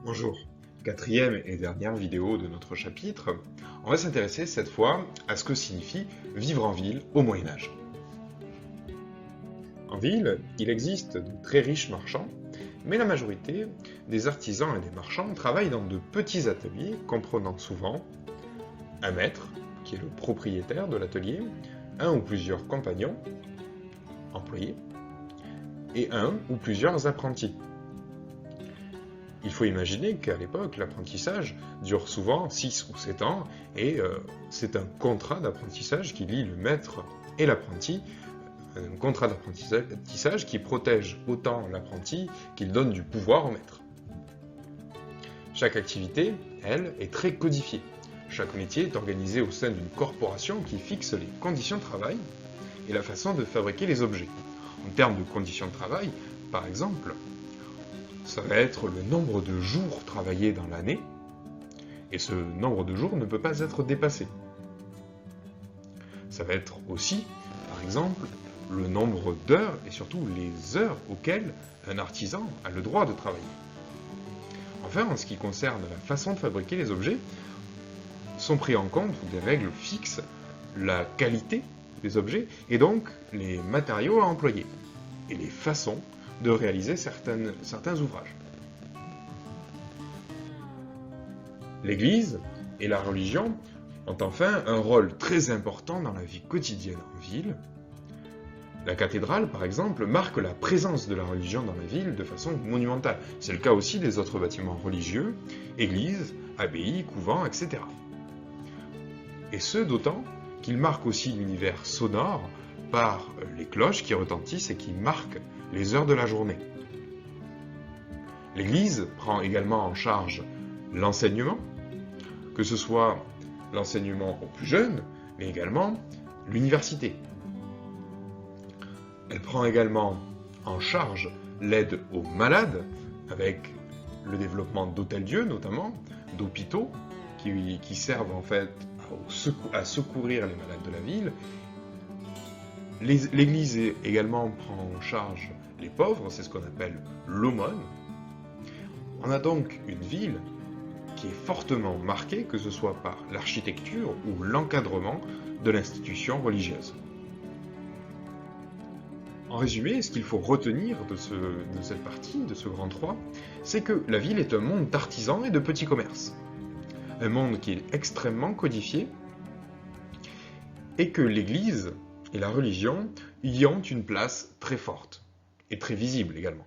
Bonjour, quatrième et dernière vidéo de notre chapitre, on va s'intéresser cette fois à ce que signifie vivre en ville au Moyen-Âge. En ville, il existe de très riches marchands, mais la majorité des artisans et des marchands travaillent dans de petits ateliers comprenant souvent un maître, qui est le propriétaire de l'atelier, un ou plusieurs compagnons, employés, et un ou plusieurs apprentis. Il faut imaginer qu'à l'époque, l'apprentissage dure souvent 6 ou 7 ans, et c'est un contrat d'apprentissage qui lie le maître et l'apprenti, un contrat d'apprentissage qui protège autant l'apprenti qu'il donne du pouvoir au maître. Chaque activité, elle, est très codifiée. Chaque métier est organisé au sein d'une corporation qui fixe les conditions de travail et la façon de fabriquer les objets. En termes de conditions de travail, par exemple, ça va être le nombre de jours travaillés dans l'année, et ce nombre de jours ne peut pas être dépassé. Ça va être aussi, par exemple, le nombre d'heures et surtout les heures auxquelles un artisan a le droit de travailler. Enfin, en ce qui concerne la façon de fabriquer les objets, sont pris en compte des règles fixes, la qualité des objets et donc les matériaux à employer et les façons de réaliser certains ouvrages. L'Église et la religion ont enfin un rôle très important dans la vie quotidienne en ville. La cathédrale, par exemple, marque la présence de la religion dans la ville de façon monumentale. C'est le cas aussi des autres bâtiments religieux, églises, abbayes, couvents, etc. Et ce, d'autant qu'ils marquent aussi l'univers sonore par les cloches qui retentissent et qui marquent les heures de la journée. L'Église prend également en charge l'enseignement, que ce soit l'enseignement aux plus jeunes, mais également l'université. Elle prend également en charge l'aide aux malades, avec le développement d'hôtels-dieux notamment, d'hôpitaux, qui servent en fait à secourir les malades de la ville. L'Église également prend en charge les pauvres, c'est ce qu'on appelle l'aumône. On a donc une ville qui est fortement marquée, que ce soit par l'architecture ou l'encadrement de l'institution religieuse. En résumé, ce qu'il faut retenir de cette partie, de ce grand 3, c'est que la ville est un monde d'artisans et de petits commerces. Un monde qui est extrêmement codifié, et que l'Église et la religion y ont une place très forte, et très visible également.